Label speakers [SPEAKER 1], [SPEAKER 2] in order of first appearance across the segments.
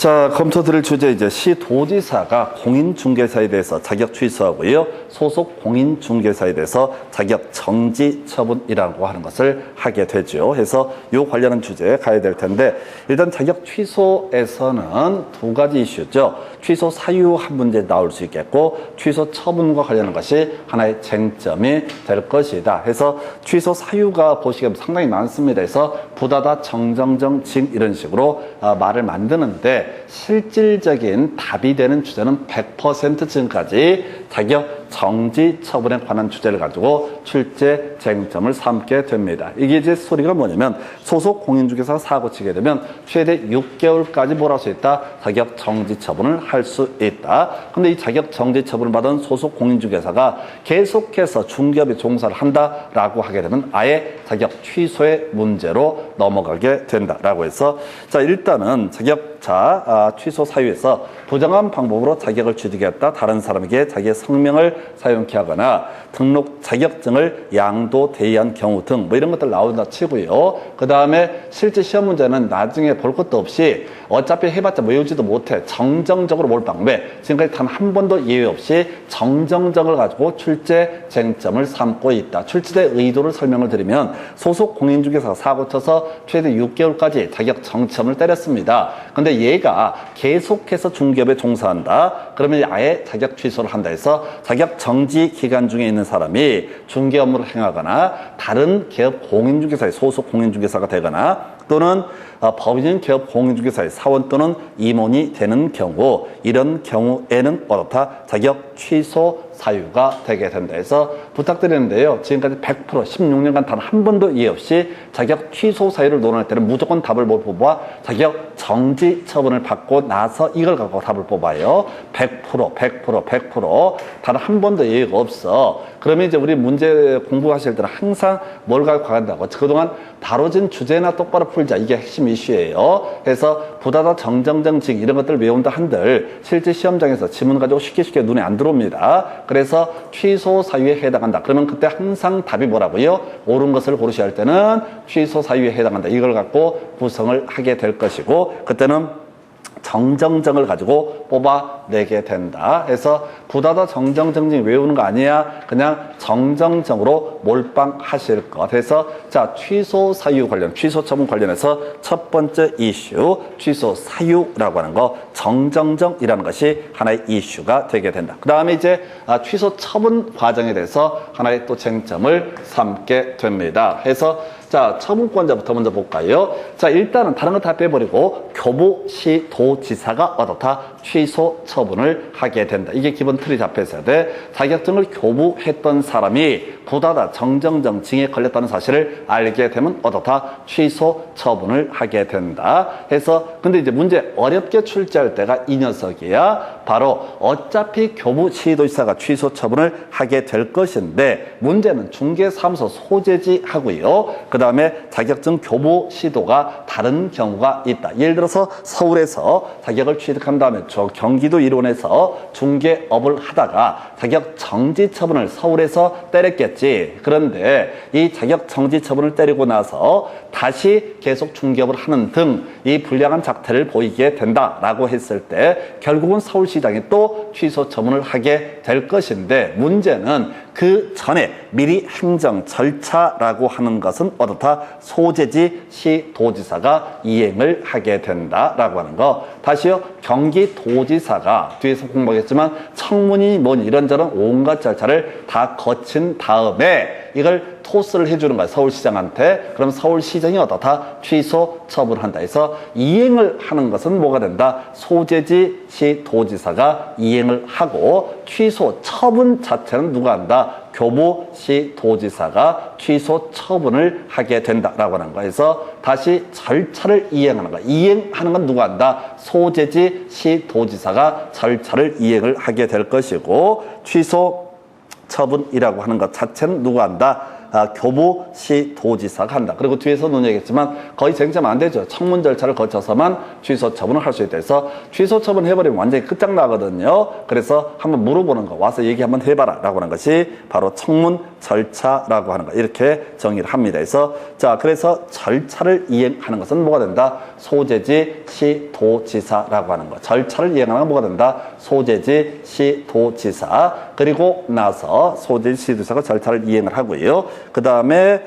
[SPEAKER 1] 자, 검토 드릴 주제 이제 시도지사가 공인중개사에 대해서 자격 취소하고요. 소속 공인중개사에 대해서 자격 정지 처분이라고 하는 것을 하게 되죠. 해서 이 관련한 주제에 가야 될 텐데 일단 자격 취소에서는 두 가지 이슈죠. 취소 사유 한 문제 나올 수 있겠고 취소 처분과 관련한 것이 하나의 쟁점이 될 것이다. 해서 취소 사유가 보시기에 상당히 많습니다. 해서 부다다 정정정 징 이런 식으로 말을 만드는데 실질적인 답이 되는 주제는 100% 지금까지 자격 정지 처분에 관한 주제를 가지고 출제 쟁점을 삼게 됩니다. 이게 이제 소리가 뭐냐면 소속 공인중개사가 사고 치게 되면 최대 6개월까지 몰아올 수 있다. 자격 정지 처분을 할 수 있다. 근데 이 자격 정지 처분을 받은 소속 공인중개사가 계속해서 중개업에 종사를 한다라고 하게 되면 아예 자격 취소의 문제로 넘어가게 된다라고 해서 자 일단은 자격자 취소 사유에서 부정한 방법으로 자격을 취득했다. 다른 사람에게 자기의 성명을 사용케 하거나 등록 자격증을 양도 대의한 경우 등 뭐 이런 것들 나온다 치고요. 그 다음에 실제 시험 문제는 나중에 볼 것도 없이 어차피 해봤자 외우지도 못해 정정적으로 몰빵. 왜? 지금까지 단 한 번도 예외 없이 정정적을 가지고 출제 쟁점을 삼고 있다. 출제의 의도를 설명을 드리면 소속 공인중개사가 사고 쳐서 최대 6개월까지 자격 정점을 때렸습니다. 근데 얘가 계속해서 중개업에 종사한다. 그러면 아예 자격 취소를 한다 해서 자격 정지 기간 중에 있는 사람이 중개 업무를 행하거나 다른 개업 공인중개사의 소속 공인중개사가 되거나 또는 법인 개업 공인중개사의 사원 또는 임원이 되는 경우 이런 경우에는 어떻다? 자격 취소 사유가 되게 된다 해서 부탁드리는데요. 지금까지 100% 16년간 단 한 번도 이해 없이 자격 취소 사유를 논할 때는 무조건 답을 못 뽑아 자격 정지 처분을 받고 나서 이걸 갖고 답을 뽑아요. 100% 단 한 번도 예외가 없어. 그러면 이제 우리 문제 공부하실 때는 항상 뭘 갖고 가간다고 그동안 다뤄진 주제나 똑바로 풀자. 이게 핵심 이슈예요. 그래서 부다다 정정정직 이런 것들 외운다 한들 실제 시험장에서 지문 가지고 쉽게 눈에 안 들어옵니다. 그래서 취소 사유에 해당한다. 그러면 그때 항상 답이 뭐라고요? 옳은 것을 고르셔야 할 때는 취소 사유에 해당한다. 이걸 갖고 구성을 하게 될 것이고 그때는 정정정을 가지고 뽑아내게 된다. 해서 부다다 정정정증 외우는 거 아니야. 그냥 정정정으로 몰빵하실 것. 해서 자 취소 사유 관련, 취소 처분 관련해서 첫 번째 이슈 취소 사유라고 하는 거 정정정이라는 것이 하나의 이슈가 되게 된다. 그 다음에 이제 취소 처분 과정에 대해서 하나의 또 쟁점을 삼게 됩니다. 해서 자, 처분권자부터 먼저 볼까요? 자, 일단은 다른 거 다 빼버리고 교부시도지사가 어떻다? 취소 처분을 하게 된다. 이게 기본 틀이 잡혀 있어야 돼. 자격증을 교부했던 사람이 부다다 정정정 징에 걸렸다는 사실을 알게 되면 어떻다? 취소 처분을 하게 된다. 해서 근데 이제 문제 어렵게 출제할 때가 이 녀석이야. 바로 어차피 교부시도지사가 취소 처분을 하게 될 것인데 문제는 중개사무소 소재지 하고요. 그 다음에 자격증 교부 시도가 다른 경우가 있다. 예를 들어서 서울에서 자격을 취득한 다음에 저 경기도 일원에서 중개업을 하다가 자격 정지 처분을 서울에서 때렸겠지. 그런데 이 자격 정지 처분을 때리고 나서 다시 계속 중개업을 하는 등 이 불량한 작태를 보이게 된다라고 했을 때 결국은 서울시장이 또 취소 처분을 하게 될 것인데 문제는 그 전에 미리 행정 절차라고 하는 것은 어떻다? 소재지 시도지사가 이행을 하게 된다라고 하는 거. 다시요. 경기도지사가 뒤에서 공부하겠지만 청문이 뭐니 이런저런 온갖 절차를 다 거친 다음에 이걸 토스를 해주는 거야. 서울시장한테. 그럼 서울시장이 어떻다? 취소 처분한다 해서 이행을 하는 것은 뭐가 된다? 소재지 시도지사가 이행을 하고 취소 처분 자체는 누가 한다? 교부시도지사가 취소 처분을 하게 된다라고 하는 거야. 그래서 다시 절차를 이행하는 거야. 이행하는 건 누가 한다? 소재지 시도지사가 절차를 이행을 하게 될 것이고 취소 처분이라고 하는 것 자체는 누가 한다? 교부시도지사가 한다. 그리고 뒤에서 논의하겠지만 거의 쟁점 안 되죠. 청문 절차를 거쳐서만 취소 처분을 할 수 있다 해서 취소 처분 해버리면 완전히 끝장나거든요. 그래서 한번 물어보는 거, 와서 얘기 한번 해봐라 라고 하는 것이 바로 청문 절차라고 하는 거, 이렇게 정의를 합니다. 그래서 자, 그래서 절차를 이행하는 것은 뭐가 된다? 소재지 시도지사라고 하는 거. 절차를 이행하는 건 뭐가 된다? 소재지 시도지사. 그리고 나서 소재지 시도지사가 절차를 이행을 하고요. 그 다음에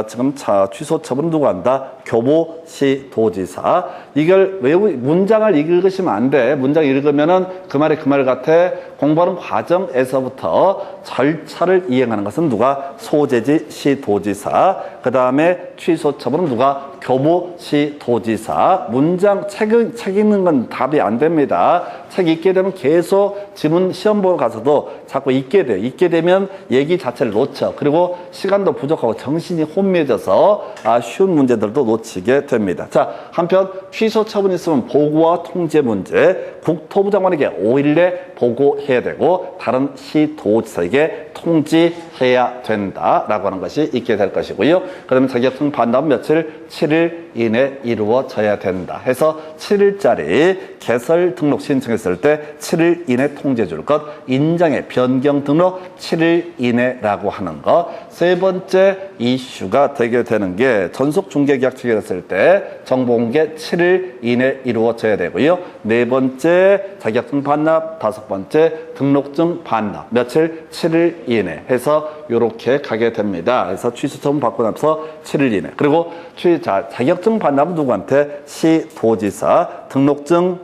[SPEAKER 1] 지금 취소 처분은 누가 한다? 교부시도지사. 이걸 문장을 읽으시면 안 돼. 문장 읽으면은 그 말이 그 말 같아. 공부하는 과정에서부터 절차를 이행하는 것은 누가? 소재지 시도지사. 그 다음에 취소 처분은 누가? 교부시도지사. 문장 책 읽는 건 답이 안 됩니다. 책 읽게 되면 계속 지문 시험 보러 가서도 자꾸 읽게 돼요. 읽게 되면 얘기 자체를 놓쳐. 그리고 시간도 부족하고 정신이 혼미해져서 쉬운 문제들도 놓치게 됩니다. 자, 한편 취소 처분이 있으면 보고와 통제 문제, 국토부 장관에게 5일 내 보고해야 되고 다른 시도지사에게 통지해야 된다라고 하는 것이 있게 될 것이고요. 그다음에 자격증 반납 며칠? 7일 이내 이루어져야 된다 해서 7일짜리 개설 등록 신청했을 때 7일 이내 통지해 줄 것, 인장의 변경 등록 7일 이내라고 하는 것. 세 번째 이슈가 되게 되는 게 전속 중개 계약 체결했을 때 정보 공개 7일 이내 이루어져야 되고요. 네 번째 자격증 반납, 다섯 번째 등록증 반납 며칠? 7일 이내 해서 이렇게 가게 됩니다. 그래서 취소 처분 받고 나서 7일 이내. 그리고 자격증 반납은 누구한테? 시도지사. 등록증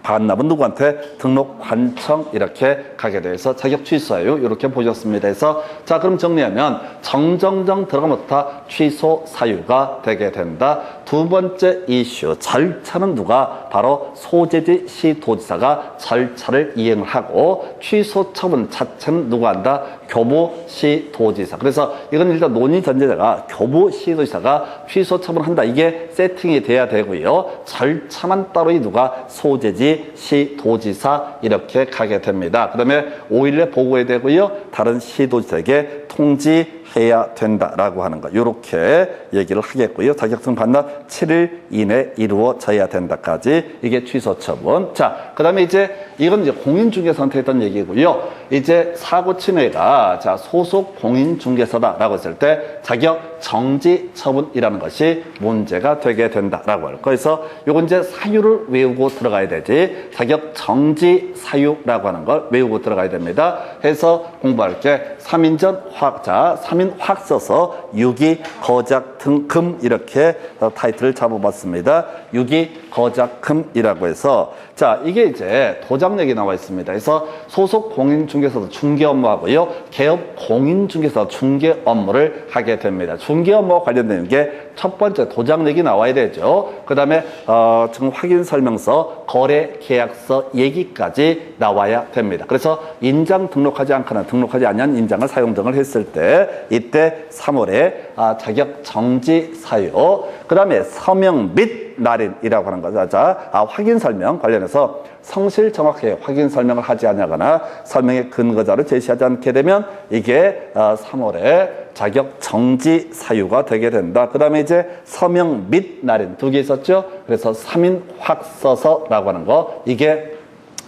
[SPEAKER 1] 반납은 누구한테? 등록관청. 이렇게 가게 돼서 자격 취소예요. 이렇게 보셨습니다. 그래서 자, 그럼 정리하면 정정정 들어가면부터 취소 사유가 되게 된다. 두 번째 이슈, 절차는 누가? 바로 소재지 시도지사가 절차를 이행을 하고 취소 처분 자체는 누가 한다? 교부시도지사. 그래서 이건 일단 논의 전제자가 교부시도지사가 취소 처분한다. 이게 세팅이 돼야 되고요. 절차만 따로 누가? 소재지 시도지사. 이렇게 가게 됩니다. 그 다음에 5일 내 보고해야 되고요. 다른 시도지사에게 통지해야 된다라고 하는 거. 이렇게 얘기를 하겠고요. 자격증 반납 7일 이내 이루어져야 된다까지. 이게 취소 처분. 자, 그 다음에 이건 공인중개사한테 했던 얘기고요. 이제 사고친회가 소속 공인중개사다라고 했을 때 자격 정지 처분이라는 것이 문제가 되게 된다라고 할 거예요. 그래서 요건 사유를 외우고 들어가야 되지. 자격 정지 사유라고 하는 걸 외우고 들어가야 됩니다. 해서 공부할 게 3인전 확자, 3인 확 써서 유기 거작 등금 이렇게 타이틀을 잡아봤습니다. 유기 거작금이라고 해서 자, 이게 도장 얘기 나와 있습니다. 그래서 소속 공인중개사도 중개 업무하고요. 개업 공인중개사 중개 업무를 하게 됩니다. 중개 업무와 관련된 게 첫 번째 도장 얘기 나와야 되죠. 그 다음에 지금 확인 설명서, 거래 계약서 얘기까지 나와야 됩니다. 그래서 인장 등록하지 않거나 등록하지 않은 인장을 사용 등을 했을 때 이때 3월에 자격 정지 사유, 그 다음에 서명 및 날인이라고 하는 거죠. 확인 설명 관련해서 성실 정확하게 확인 설명을 하지 않거나 설명의 근거자를 제시하지 않게 되면 이게 3월에 자격 정지 사유가 되게 된다. 그 다음에 서명 및 날인 두 개 있었죠. 그래서 3인 확 써서라고 하는 거, 이게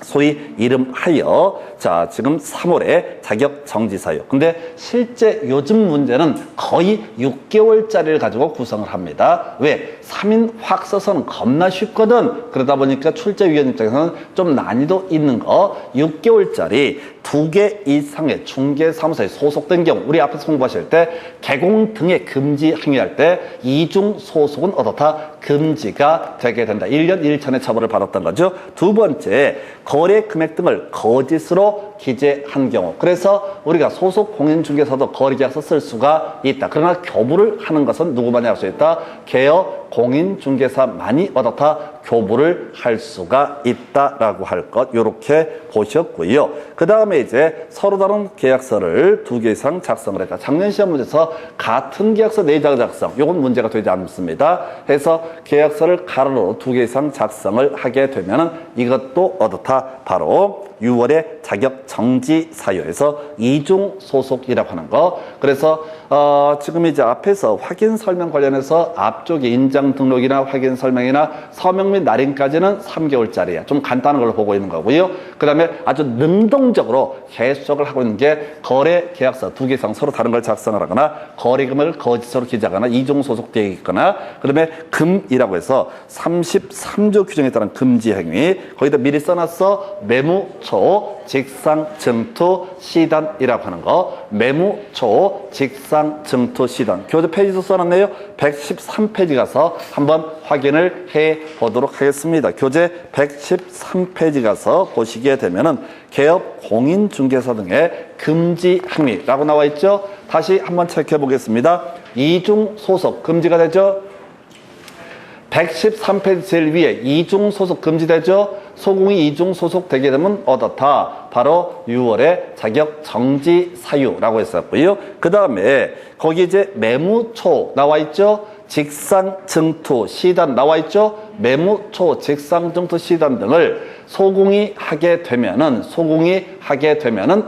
[SPEAKER 1] 소위 이름하여 지금 3월에 자격 정지 사유. 근데 실제 요즘 문제는 거의 6개월짜리를 가지고 구성을 합니다. 왜? 3인 확 써서는 겁나 쉽거든. 그러다 보니까 출제위원 입장에서는 좀 난이도 있는 거, 6개월짜리 2개 이상의 중개사무소에 소속된 경우, 우리 앞에서 공부하실 때 개공 등의 금지 행위할 때 이중 소속은 어떻다? 금지가 되게 된다. 1년 1천의 처벌을 받았던 거죠. 두 번째, 거래 금액 등을 거짓으로 기재한 경우. 그래서 우리가 소속 공인중개사도 거래계약서 쓸 수가 있다. 그러나 교부를 하는 것은 누구만이 할 수 있다? 개업 공인중개사만이 어떻다? 교부를 할 수가 있다라고 할 것, 요렇게 보셨고요. 그 다음에 서로 다른 계약서를 2개 이상 작성을 했다. 작년 시험 문제에서 같은 계약서 4장 작성, 요건 문제가 되지 않습니다. 해서 계약서를 가로로 2개 이상 작성을 하게 되면은 이것도 어떻다? 바로 6월에 자격 정지 사유에서 이중 소속이라고 하는 거. 그래서 지금 이제 앞에서 확인 설명 관련해서 앞쪽에 인장 등록이나 확인 설명이나 서명 및 날인까지는 3개월짜리야. 좀 간단한 걸로 보고 있는 거고요. 그 다음에 아주 능동적으로 계속을 하고 있는 게 거래 계약서 2개 이상 서로 다른 걸 작성을 하거나 거래금을 거짓으로 기재하거나 이중 소속되어 있거나 그 다음에 금이라고 해서 33조 규정에 따른 금지 행위 거기다 미리 써놨어 매무초 직상 증투 시단이라고 하는 거 매무초 직상 증투 시단 교재 페이지도 써놨네요. 113페이지 가서 한번 확인을 해 보도록 하겠습니다. 교재 113페이지 가서 보시게 되면은 개업 공인중개사 등의 금지 행위라고 나와 있죠. 다시 한번 체크해 보겠습니다. 이중 소속 금지가 되죠. 113페이지 제일 위에 이중 소속 금지되죠. 소공이 이중 소속 되게 되면 어떻다? 바로 6월에 자격 정지 사유라고 했었고요. 그 다음에 거기 이제 매무초 나와 있죠. 직상 증투 시단 나와 있죠. 매무초 직상 증투 시단 등을 소공이 하게 되면은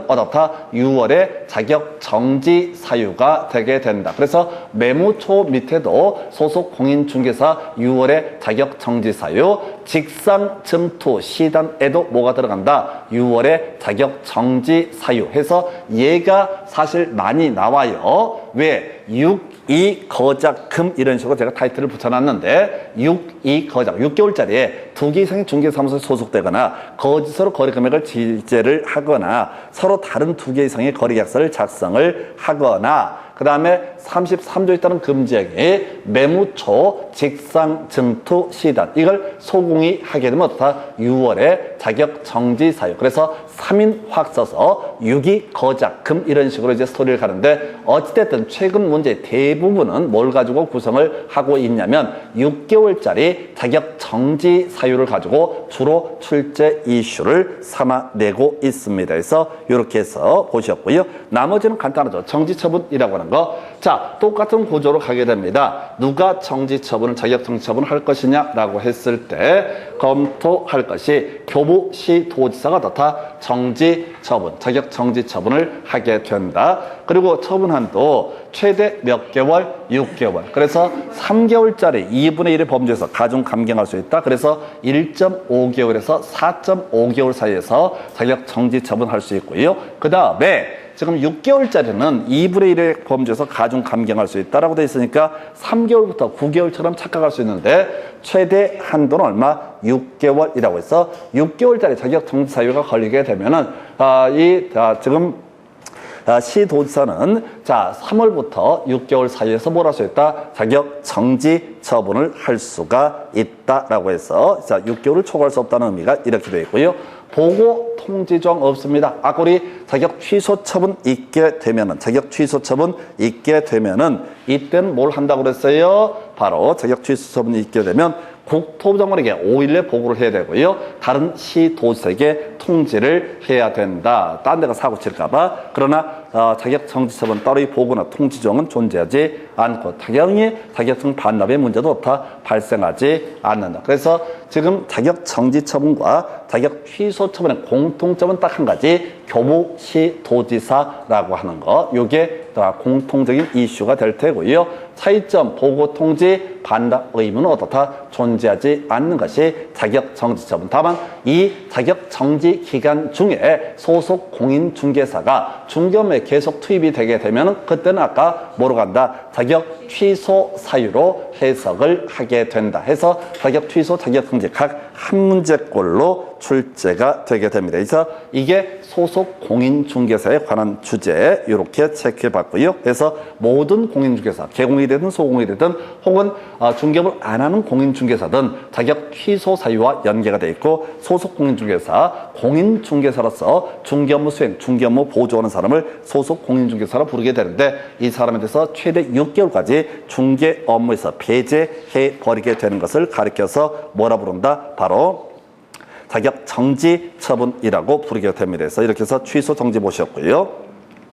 [SPEAKER 1] 어떻다? 6월에 자격 정지 사유가 되게 된다. 그래서 매무초 밑에도 소속 공인중개사 6월에 자격 정지 사유, 직상 증투 시단에도 뭐가 들어간다? 6월에 자격 정지 사유 해서 얘가 사실 많이 나와요. 왜? 6.2 거작금 이런 식으로 제가 타이틀을 붙여놨는데 6.2 거작 6개월짜리에 2개 이상의 중개사무소에 소속되거나 거짓으로 거래 금액을 지재를 하거나 서로 다른 2개 이상의 거래계약서를 작성을 하거나 그 다음에 33조에 따른 금지행위 매무초 직상 증투 시단 이걸 소공이 하게 되면 어떻다? 6월에 자격 정지 사유 그래서 3인 확 써서 6.2 거작금 이런 식으로 이제 스토리를 가는데 어찌됐든 최근 문제 대부분은 뭘 가지고 구성을 하고 있냐면 6개월짜리 자격 정지 사유를 가지고 주로 출제 이슈를 삼아내고 있습니다. 그래서 이렇게 해서 보셨고요. 나머지는 간단하죠. 정지 처분이라고 하는 거. 자, 똑같은 구조로 가게 됩니다. 누가 정지 처분을 자격 정지 처분을 할 것이냐라고 했을 때 검토할 것이 교부시 도지사가 어떻다? 정지 처분, 자격 정지 처분을 하게 된다. 그리고 처분 한도 최대 몇 개월? 6개월. 그래서 3개월짜리 2분의 1의 범죄에서 가중 감경할 수 있다. 그래서 1.5개월에서 4.5개월 사이에서 자격 정지 처분할 수 있고요. 그 다음에 지금 6개월짜리는 2분의 1의 범죄에서 가중 감경할 수 있다라고 되어 있으니까 3개월부터 9개월처럼 착각할 수 있는데 최대 한도는 얼마? 6개월이라고 해서 6개월짜리 자격 정지 사유가 걸리게 되면은 지금 시도지사는 자 3월부터 6개월 사이에서 뭘 할 수 있다? 자격 정지 처분을 할 수가 있다라고 해서 자 6개월을 초과할 수 없다는 의미가 이렇게 되어 있고요. 보고 통지 조항 없습니다. 우리 자격 취소 처분 있게 되면은 이때는 뭘 한다고 그랬어요? 바로 자격 취소 처분이 있게 되면 국토부장관에게 5일 내 보고를 해야 되고요. 다른 시도지사에게 통지를 해야 된다. 딴 데가 사고 칠까봐. 그러나 자격 정지 처분 따로의 보고나 통지 조항은 존재하지 않고 당연히 자격증 반납의 문제도 없다 발생하지 않는다. 그래서 지금 자격 정지 처분과 자격 취소 처분의 공통점은 딱 한 가지 교부시도지사라고 하는 거. 요게 공통적인 이슈가 될 테고요. 차이점 보고 통지 반납 의무는 어떻다? 존재하지 않는 것이 자격 정지 처분. 다만 이 자격 정지 기간 중에 소속 공인중개사가 중개업에 계속 투입이 되게 되면 그때는 아까 뭐로 간다? 자격 취소 사유로 해석을 하게 된다. 해서 자격 취소, 자격 정지 각 한 문제꼴로 출제가 되게 됩니다. 그래서 이게 소속 공인중개사에 관한 주제 이렇게 체크해 봤고요. 그래서 모든 공인중개사, 개공이 되든 소공이 되든 혹은 중개업을 안 하는 공인중개사든 자격 취소 사유와 연계가 돼 있고 소속 공인중개사, 공인중개사로서 중개업무 수행, 중개업무 보조하는 사람을 소속 공인중개사로 부르게 되는데 이 사람에 대해서 최대 6개월까지 중개업무에서 배제해 버리게 되는 것을 가리켜서 뭐라 부른다? 바로 자격 정지 처분이라고 부르게 됩니다. 그래서 이렇게 해서 취소 정지 보셨고요.